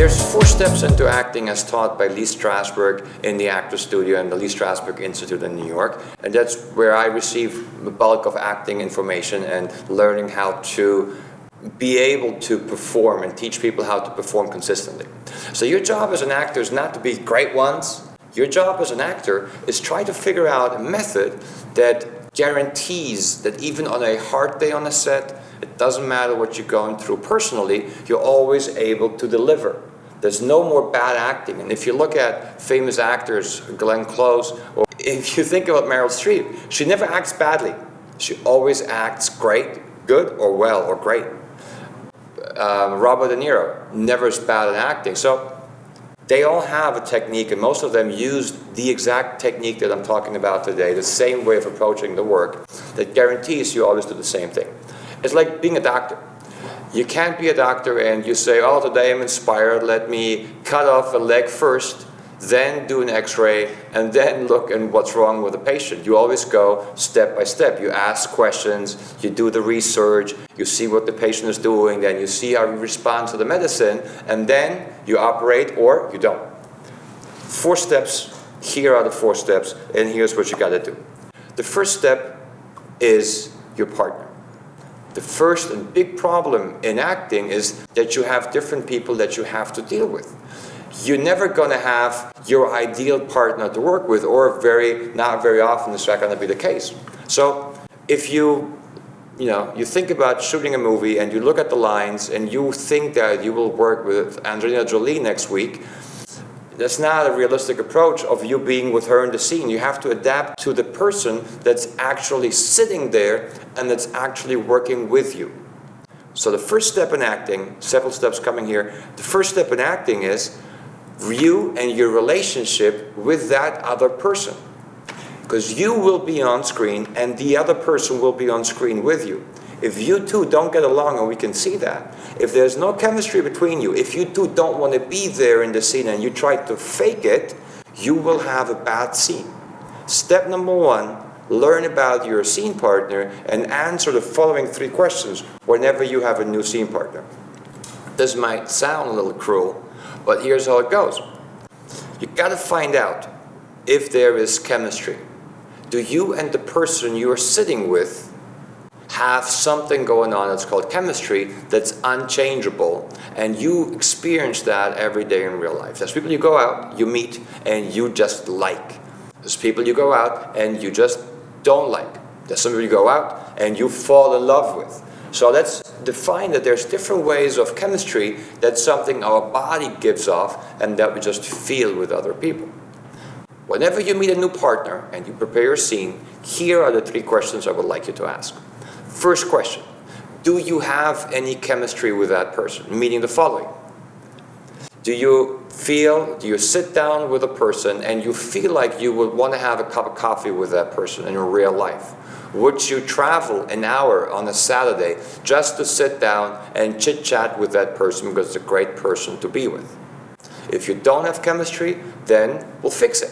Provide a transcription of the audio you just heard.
There's 4 steps into acting as taught by Lee Strasberg in the Actors Studio and the Lee Strasberg Institute in New York. And that's where I receive the bulk of acting information and learning how to be able to perform and teach people how to perform consistently. So your job as an actor is not to be great once. Your job as an actor is try to figure out a method that guarantees that even on a hard day on a set, it doesn't matter what you're going through personally, you're always able to deliver. There's no more bad acting. And if you look at famous actors, Glenn Close, or if you think about Meryl Streep, she never acts badly. She always acts great, good, or well, or great. Robert De Niro, never is bad at acting. So they all have a technique, and most of them use the exact technique that I'm talking about today, the same way of approaching the work that guarantees you always do the same thing. It's like being a doctor. You can't be a doctor and you say, oh, today I'm inspired, let me cut off a leg first, then do an x-ray, and then look at what's wrong with the patient. You always go step by step. You ask questions, you do the research, you see what the patient is doing, then you see how he responds to the medicine, and then you operate or you don't. 4 steps, here are the 4 steps, and here's what you gotta do. The first step is your partner. The first and big problem in acting is that you have different people that you have to deal with. You're never going to have your ideal partner to work with, or not very often is that going to be the case. So if you think about shooting a movie and you look at the lines and you think that you will work with Angelina Jolie next week, that's not a realistic approach of you being with her in the scene. You have to adapt to the person that's actually sitting there and that's actually working with you. So the first step in acting, several steps coming here, the first step in acting is you and your relationship with that other person. Because you will be on screen and the other person will be on screen with you. If you two don't get along, and we can see that, if there's no chemistry between you, if you two don't want to be there in the scene and you try to fake it, you will have a bad scene. Step number 1, learn about your scene partner and answer the following 3 questions whenever you have a new scene partner. This might sound a little cruel, but here's how it goes. You gotta find out if there is chemistry. Do you and the person you're sitting with have something going on that's called chemistry that's unchangeable, and you experience that every day in real life? There's people you go out, you meet, and you just like. There's people you go out and you just don't like. There's some people you go out and you fall in love with. So let's define that there's different ways of chemistry. That's something our body gives off and that we just feel with other people. Whenever you meet a new partner and you prepare your scene, here are the 3 questions I would like you to ask. First question, do you have any chemistry with that person? Meaning the following. Do you sit down with a person and you feel like you would want to have a cup of coffee with that person in your real life? Would you travel an hour on a Saturday just to sit down and chit-chat with that person because it's a great person to be with? If you don't have chemistry, then we'll fix it.